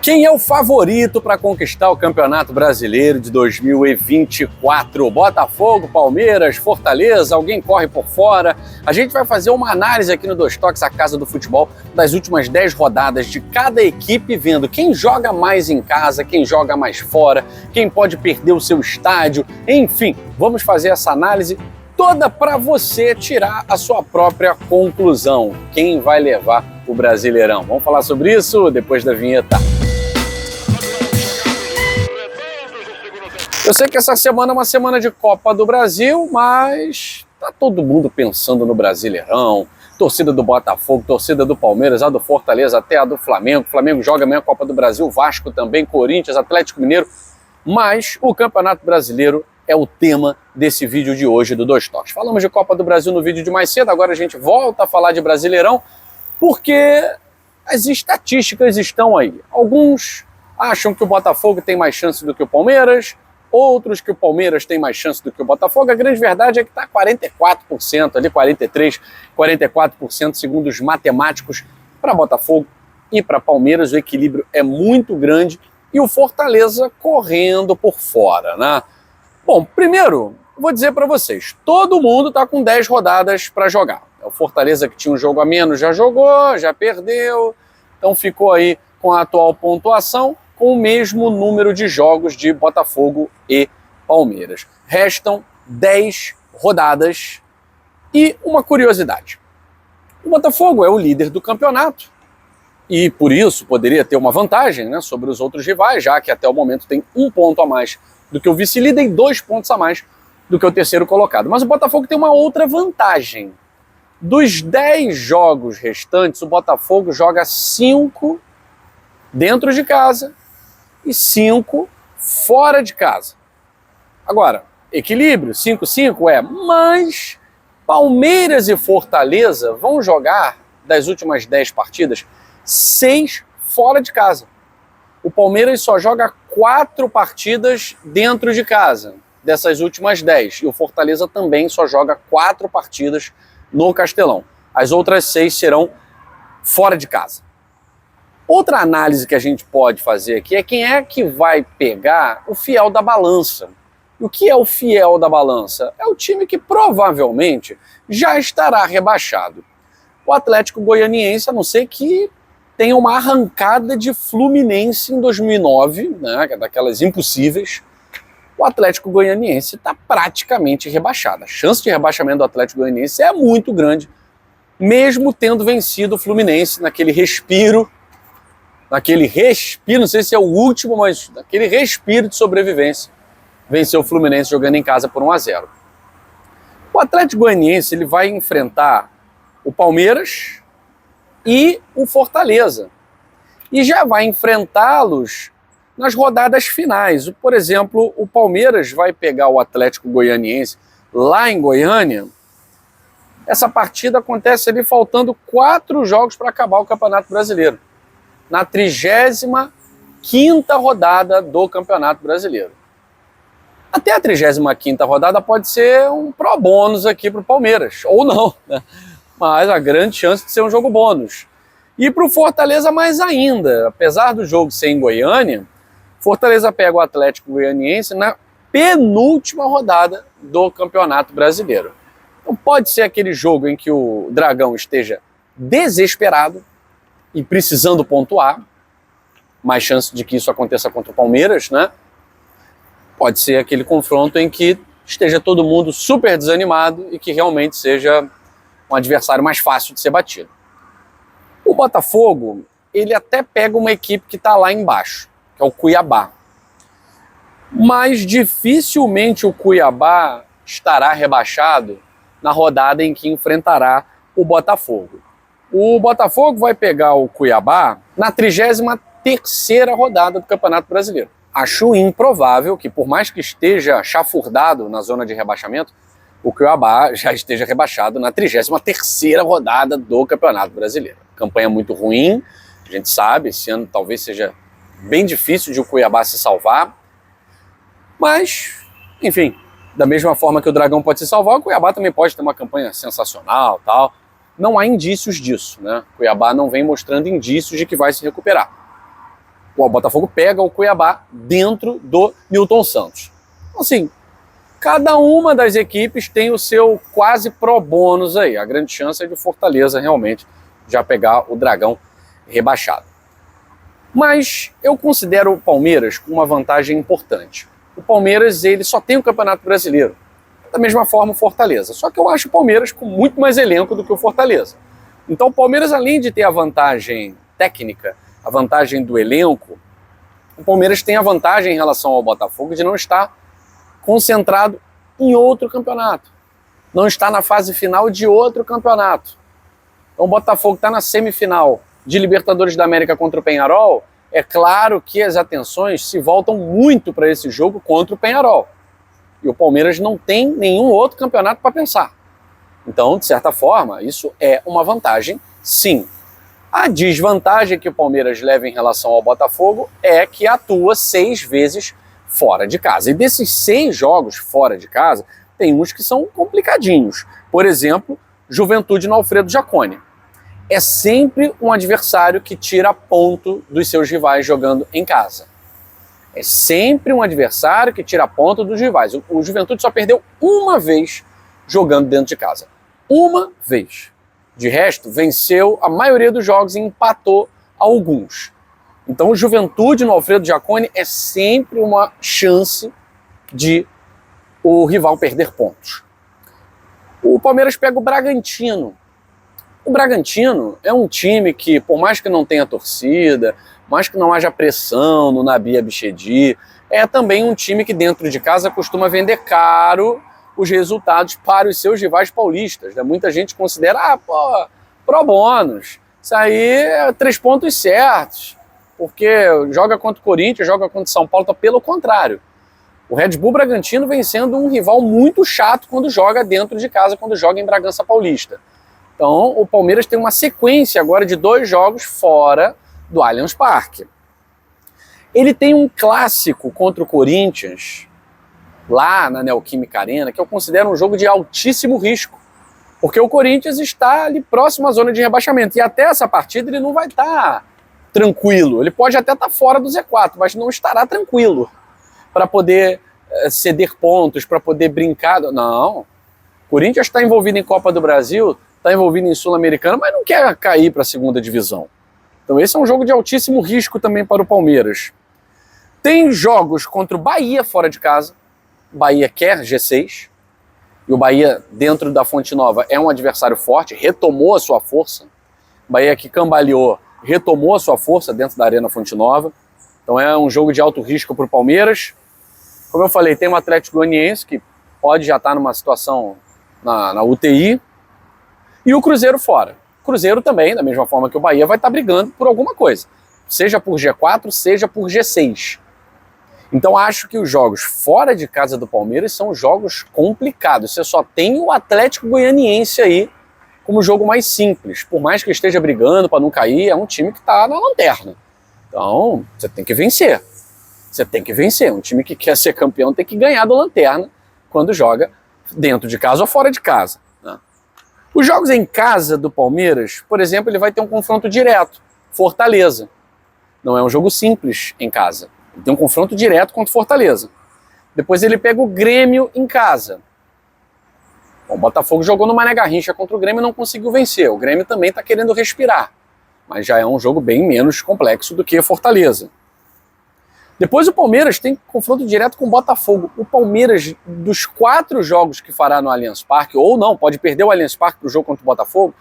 Quem é o favorito para conquistar o Campeonato Brasileiro de 2024? Botafogo, Palmeiras, Fortaleza, alguém corre por fora? A gente vai fazer uma análise aqui no Dois Toques, a Casa do Futebol, das últimas 10 rodadas de cada equipe, vendo quem joga mais em casa, quem joga mais fora, quem pode perder o seu estádio, enfim, vamos fazer essa análise toda para você tirar a sua própria conclusão. Quem vai levar o Brasileirão? Vamos falar sobre isso depois da vinheta. Eu sei que essa semana é uma semana de Copa do Brasil, mas tá todo mundo pensando no Brasileirão. Torcida do Botafogo, torcida do Palmeiras, a do Fortaleza, até a do Flamengo. O Flamengo joga amanhã a Copa do Brasil, Vasco também, Corinthians, Atlético Mineiro. Mas o Campeonato Brasileiro é o tema desse vídeo de hoje do Dois Toques. Falamos de Copa do Brasil no vídeo de mais cedo, agora a gente volta a falar de Brasileirão, porque as estatísticas estão aí. Alguns acham que o Botafogo tem mais chance do que o Palmeiras, outros que o Palmeiras tem mais chance do que o Botafogo. A grande verdade é que está 44%, ali 43%, 44% segundo os matemáticos para Botafogo e para Palmeiras. O equilíbrio é muito grande e o Fortaleza correndo por fora, né? Bom, primeiro, vou dizer para vocês, todo mundo está com 10 rodadas para jogar. O Fortaleza, que tinha um jogo a menos, já jogou, já perdeu, então ficou aí com a atual pontuação, com o mesmo número de jogos de Botafogo e Palmeiras. Restam 10 rodadas e uma curiosidade. O Botafogo é o líder do campeonato e, por isso, poderia ter uma vantagem, né, sobre os outros rivais, já que até o momento tem 1 ponto a mais do que o vice-líder e 2 pontos a mais do que o terceiro colocado. Mas o Botafogo tem uma outra vantagem. Dos 10 jogos restantes, o Botafogo joga 5 dentro de casa e 5 fora de casa. Agora, equilíbrio, 5-5 mas Palmeiras e Fortaleza vão jogar, das últimas 10 partidas, 6 fora de casa. O Palmeiras só joga 4 partidas dentro de casa, dessas últimas 10. E o Fortaleza também só joga 4 partidas no Castelão. As outras 6 serão fora de casa. Outra análise que a gente pode fazer aqui é quem é que vai pegar o fiel da balança. E o que é o fiel da balança? É o time que provavelmente já estará rebaixado. O Atlético Goianiense, a não ser que tenha uma arrancada de Fluminense em 2009, né, daquelas impossíveis, o Atlético Goianiense está praticamente rebaixado. A chance de rebaixamento do Atlético Goianiense é muito grande, mesmo tendo vencido o Fluminense naquele respiro, não sei se é o último, mas naquele respiro de sobrevivência, venceu o Fluminense jogando em casa por 1-0. O Atlético Goianiense ele vai enfrentar o Palmeiras e o Fortaleza, e já vai enfrentá-los nas rodadas finais. Por exemplo, o Palmeiras vai pegar o Atlético Goianiense lá em Goiânia. Essa partida acontece ali faltando 4 jogos para acabar o Campeonato Brasileiro, na 35ª rodada do Campeonato Brasileiro. Até a 35ª rodada pode ser um pro bônus aqui para o Palmeiras, ou não, né? Mas a grande chance de ser um jogo bônus. E para o Fortaleza mais ainda, apesar do jogo ser em Goiânia, Fortaleza pega o Atlético Goianiense na penúltima rodada do Campeonato Brasileiro. Então pode ser aquele jogo em que o Dragão esteja desesperado e precisando pontuar, mais chance de que isso aconteça contra o Palmeiras, né? Pode ser aquele confronto em que esteja todo mundo super desanimado e que realmente seja um adversário mais fácil de ser batido. O Botafogo, ele até pega uma equipe que está lá embaixo, que é o Cuiabá. Mas dificilmente o Cuiabá estará rebaixado na rodada em que enfrentará o Botafogo. O Botafogo vai pegar o Cuiabá na 33ª rodada do Campeonato Brasileiro. Acho improvável que, por mais que esteja chafurdado na zona de rebaixamento, o Cuiabá já esteja rebaixado na 33ª rodada do Campeonato Brasileiro. Campanha muito ruim, a gente sabe, esse ano talvez seja bem difícil de o Cuiabá se salvar, mas, enfim, da mesma forma que o Dragão pode se salvar, o Cuiabá também pode ter uma campanha sensacional, tal. Não há indícios disso, né? O Cuiabá não vem mostrando indícios de que vai se recuperar. O Botafogo pega o Cuiabá dentro do Newton Santos. Assim, cada uma das equipes tem o seu quase pro bônus aí. A grande chance é de Fortaleza realmente já pegar o Dragão rebaixado. Mas eu considero o Palmeiras com uma vantagem importante. O Palmeiras ele só tem o Campeonato Brasileiro. Da mesma forma o Fortaleza. Só que eu acho o Palmeiras com muito mais elenco do que o Fortaleza. Então o Palmeiras, além de ter a vantagem técnica, a vantagem do elenco, o Palmeiras tem a vantagem em relação ao Botafogo de não estar concentrado em outro campeonato. Não está na fase final de outro campeonato. Então o Botafogo está na semifinal de Libertadores da América contra o Peñarol. É claro que as atenções se voltam muito para esse jogo contra o Peñarol. E o Palmeiras não tem nenhum outro campeonato para pensar. Então, de certa forma, isso é uma vantagem, sim. A desvantagem que o Palmeiras leva em relação ao Botafogo é que atua 6 vezes fora de casa. E desses 6 jogos fora de casa, tem uns que são complicadinhos. Por exemplo, Juventude no Alfredo Jaconi. É sempre um adversário que tira ponto dos seus rivais jogando em casa. É sempre um adversário que tira ponto dos rivais. O Juventude só perdeu uma vez jogando dentro de casa. Uma vez. De resto, venceu a maioria dos jogos e empatou alguns. Então o Juventude no Alfredo Jaconi é sempre uma chance de o rival perder pontos. O Palmeiras pega o Bragantino. O Bragantino é um time que, por mais que não tenha torcida, mais que não haja pressão no Nabi Abichedi, é também um time que dentro de casa costuma vender caro os resultados para os seus rivais paulistas. Né? Muita gente considera, pro bônus, isso aí é 3 pontos certos, porque joga contra o Corinthians, joga contra o São Paulo, pelo contrário. O Red Bull Bragantino vem sendo um rival muito chato quando joga dentro de casa, quando joga em Bragança Paulista. Então, o Palmeiras tem uma sequência agora de 2 jogos fora do Allianz Parque. Ele tem um clássico contra o Corinthians, lá na Neoquímica Arena, que eu considero um jogo de altíssimo risco, porque o Corinthians está ali próximo à zona de rebaixamento, e até essa partida ele não vai estar tranquilo. Ele pode até estar fora do Z4, mas não estará tranquilo para poder ceder pontos, para poder brincar. Não. O Corinthians está envolvido em Copa do Brasil, está envolvido em Sul-Americana, mas não quer cair para a segunda divisão. Então esse é um jogo de altíssimo risco também para o Palmeiras. Tem jogos contra o Bahia fora de casa. O Bahia quer G6. E o Bahia, dentro da Fonte Nova, é um adversário forte, retomou a sua força. O Bahia que cambaleou, retomou a sua força dentro da Arena Fonte Nova. Então é um jogo de alto risco para o Palmeiras. Como eu falei, tem o Atlético Goianiense, que pode já estar numa situação na UTI. E o Cruzeiro fora. O Cruzeiro também, da mesma forma que o Bahia, vai estar brigando por alguma coisa. Seja por G4, seja por G6. Então acho que os jogos fora de casa do Palmeiras são jogos complicados. Você só tem o Atlético Goianiense aí como jogo mais simples. Por mais que esteja brigando para não cair, é um time que está na lanterna. Então você tem que vencer. Você tem que vencer. Um time que quer ser campeão tem que ganhar do lanterna quando joga dentro de casa ou fora de casa. Né? Os jogos em casa do Palmeiras, por exemplo, ele vai ter um confronto direto. Fortaleza. Não é um jogo simples em casa. Ele tem um confronto direto contra o Fortaleza. Depois ele pega o Grêmio em casa. Bom, o Botafogo jogou no Mané Garrincha contra o Grêmio e não conseguiu vencer. O Grêmio também está querendo respirar. Mas já é um jogo bem menos complexo do que Fortaleza. Depois o Palmeiras tem confronto direto com o Botafogo. O Palmeiras, dos 4 jogos que fará no Allianz Parque, ou não, pode perder o Allianz Parque para o jogo contra o Botafogo,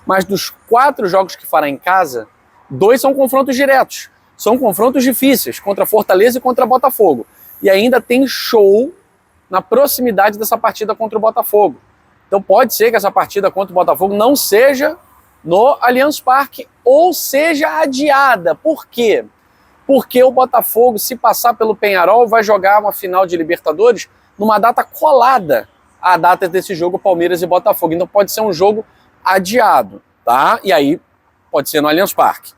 mas dos 4 jogos que fará em casa, 2 são confrontos diretos. São confrontos difíceis, contra Fortaleza e contra Botafogo. E ainda tem show na proximidade dessa partida contra o Botafogo. Então pode ser que essa partida contra o Botafogo não seja no Allianz Parque, ou seja adiada. Por quê? Porque o Botafogo, se passar pelo Peñarol, vai jogar uma final de Libertadores numa data colada à data desse jogo Palmeiras e Botafogo. Então pode ser um jogo adiado, tá? E aí pode ser no Allianz Parque.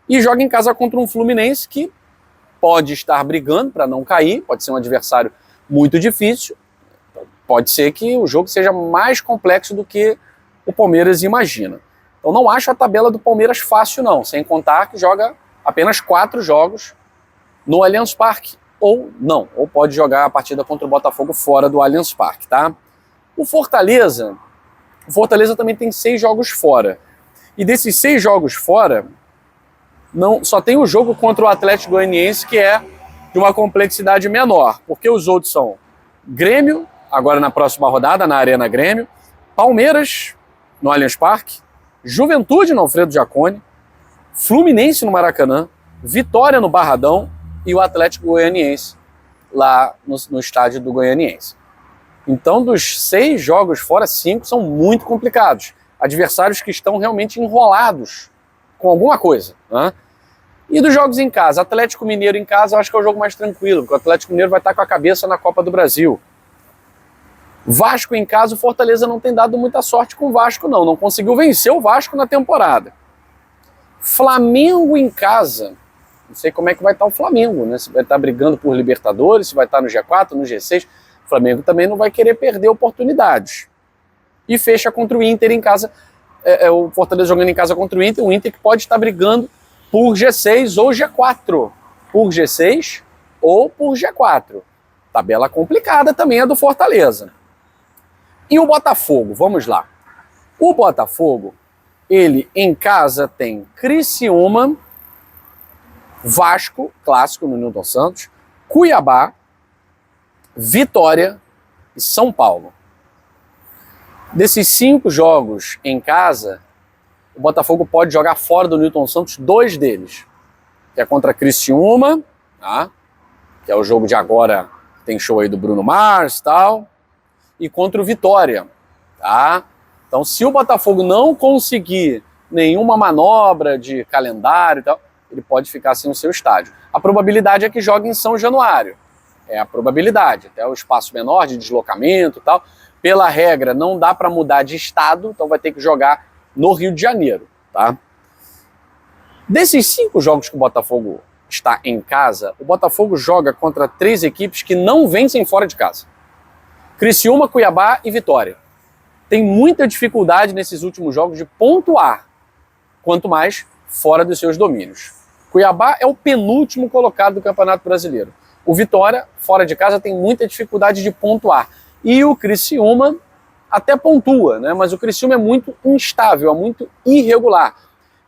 E joga em casa contra um Fluminense que pode estar brigando para não cair, pode ser um adversário muito difícil, pode ser que o jogo seja mais complexo do que o Palmeiras imagina. Então não acho a tabela do Palmeiras fácil não, sem contar que joga apenas 4 jogos no Allianz Parque, ou não, ou pode jogar a partida contra o Botafogo fora do Allianz Parque, tá? O Fortaleza também tem 6 jogos fora. E desses 6 jogos fora, só tem o jogo contra o Atlético Goianiense, que é de uma complexidade menor, porque os outros são Grêmio, agora na próxima rodada, na Arena Grêmio, Palmeiras, no Allianz Parque, Juventude no Alfredo Jaconi, Fluminense no Maracanã, Vitória no Barradão e o Atlético Goianiense lá no estádio do Goianiense. Então, dos 6 jogos fora, 5 são muito complicados. Adversários que estão realmente enrolados com alguma coisa, né? E dos jogos em casa, Atlético Mineiro em casa eu acho que é o jogo mais tranquilo, porque o Atlético Mineiro vai estar com a cabeça na Copa do Brasil. Vasco em casa, o Fortaleza não tem dado muita sorte com o Vasco não conseguiu vencer o Vasco na temporada. Flamengo em casa, não sei como é que vai estar o Flamengo, né? Se vai estar brigando por Libertadores, se vai estar no G4, no G6, o Flamengo também não vai querer perder oportunidades. E fecha contra o Inter em casa, o Fortaleza jogando em casa contra o Inter que pode estar brigando por G6 ou G4. Por G6 ou por G4. Tabela complicada também é do Fortaleza. E o Botafogo, vamos lá. O Botafogo, ele em casa tem Criciúma, Vasco, clássico no Newton Santos, Cuiabá, Vitória e São Paulo. Desses 5 jogos em casa, o Botafogo pode jogar fora do Newton Santos 2 deles. Que é contra Criciúma, tá? Que é o jogo de agora, tem show aí do Bruno Mars e tal. E contra o Vitória, tá? Então, se o Botafogo não conseguir nenhuma manobra de calendário e tal, ele pode ficar sem o seu estádio. A probabilidade é que jogue em São Januário. É a probabilidade, até o espaço menor de deslocamento e tal. Pela regra, não dá para mudar de estado, então vai ter que jogar no Rio de Janeiro, tá? Desses 5 jogos que o Botafogo está em casa, o Botafogo joga contra 3 equipes que não vencem fora de casa. Criciúma, Cuiabá e Vitória. Tem muita dificuldade nesses últimos jogos de pontuar, quanto mais fora dos seus domínios. Cuiabá é o penúltimo colocado do Campeonato Brasileiro. O Vitória, fora de casa, tem muita dificuldade de pontuar. E o Criciúma até pontua, né? Mas o Criciúma é muito instável, é muito irregular.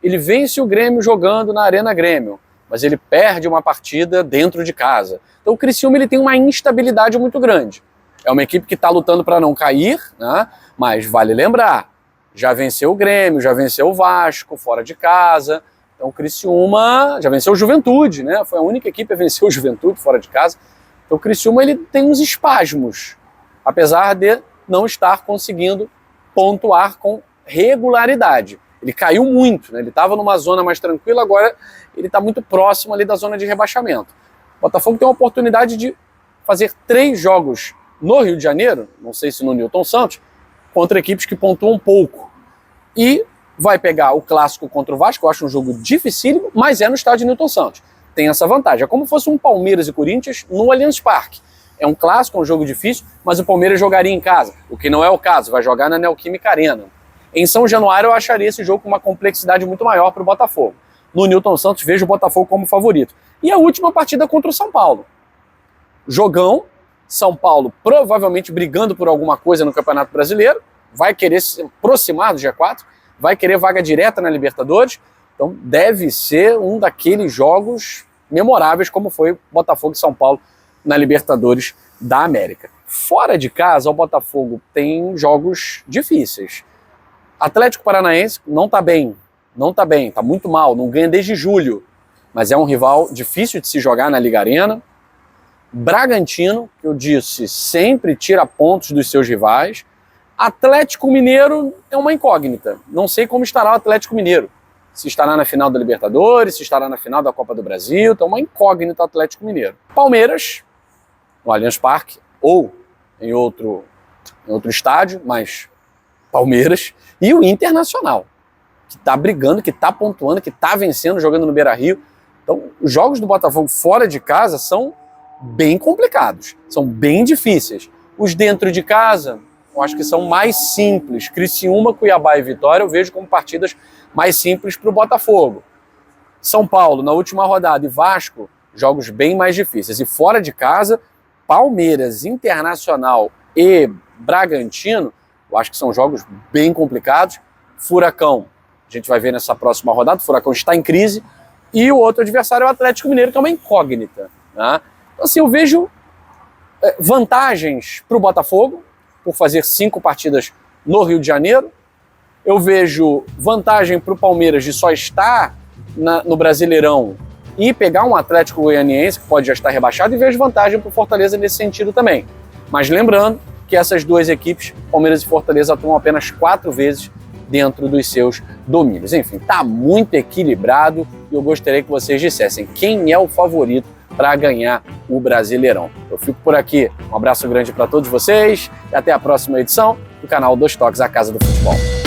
Ele vence o Grêmio jogando na Arena Grêmio, mas ele perde uma partida dentro de casa. Então o Criciúma ele tem uma instabilidade muito grande. É uma equipe que está lutando para não cair, né? Mas vale lembrar, já venceu o Grêmio, já venceu o Vasco, fora de casa. Então o Criciúma já venceu o Juventude, né? Foi a única equipe a vencer o Juventude fora de casa. Então o Criciúma ele tem uns espasmos, apesar de não estar conseguindo pontuar com regularidade. Ele caiu muito, né? Ele estava numa zona mais tranquila, agora ele está muito próximo ali da zona de rebaixamento. O Botafogo tem uma oportunidade de fazer 3 jogos no Rio de Janeiro, não sei se no Newton Santos, contra equipes que pontuam pouco. E vai pegar o clássico contra o Vasco, eu acho um jogo dificílimo, mas é no estádio Newton Santos. Tem essa vantagem. É como se fosse um Palmeiras e Corinthians no Allianz Parque. É um clássico, é um jogo difícil, mas o Palmeiras jogaria em casa, o que não é o caso, vai jogar na Neoquímica Arena. Em São Januário eu acharia esse jogo com uma complexidade muito maior para o Botafogo. No Newton Santos vejo o Botafogo como favorito. E a última partida contra o São Paulo. Jogão, São Paulo provavelmente brigando por alguma coisa no Campeonato Brasileiro, vai querer se aproximar do G4, vai querer vaga direta na Libertadores, então deve ser um daqueles jogos memoráveis como foi Botafogo e São Paulo na Libertadores da América. Fora de casa, o Botafogo tem jogos difíceis. Atlético Paranaense não tá bem, tá muito mal, não ganha desde julho, mas é um rival difícil de se jogar na Liga Arena. Bragantino, que eu disse, sempre tira pontos dos seus rivais. Atlético Mineiro é uma incógnita, não sei como estará o Atlético Mineiro. Se estará na final da Libertadores, se estará na final da Copa do Brasil, então uma incógnita o Atlético Mineiro. Palmeiras, no Allianz Parque, ou em outro estádio, mas Palmeiras, e o Internacional, que está brigando, que está pontuando, que está vencendo, jogando no Beira-Rio. Então, os jogos do Botafogo fora de casa são bem complicados, são bem difíceis. Os dentro de casa, eu acho que são mais simples. Criciúma, Cuiabá e Vitória eu vejo como partidas mais simples para o Botafogo. São Paulo, na última rodada, e Vasco, jogos bem mais difíceis. E fora de casa, Palmeiras, Internacional e Bragantino, eu acho que são jogos bem complicados. Furacão, a gente vai ver nessa próxima rodada, o Furacão está em crise. E o outro adversário é o Atlético Mineiro, que é uma incógnita, né? Então, assim, eu vejo vantagens para o Botafogo, por fazer 5 partidas no Rio de Janeiro. Eu vejo vantagem para o Palmeiras de só estar no Brasileirão e pegar um Atlético Goianiense, que pode já estar rebaixado, e vejo vantagem para o Fortaleza nesse sentido também. Mas lembrando que essas duas equipes, Palmeiras e Fortaleza, atuam apenas 4 vezes dentro dos seus domínios. Enfim, está muito equilibrado e eu gostaria que vocês dissessem quem é o favorito para ganhar o Brasileirão. Eu fico por aqui. Um abraço grande para todos vocês e até a próxima edição do canal Dois Toques, a Casa do Futebol.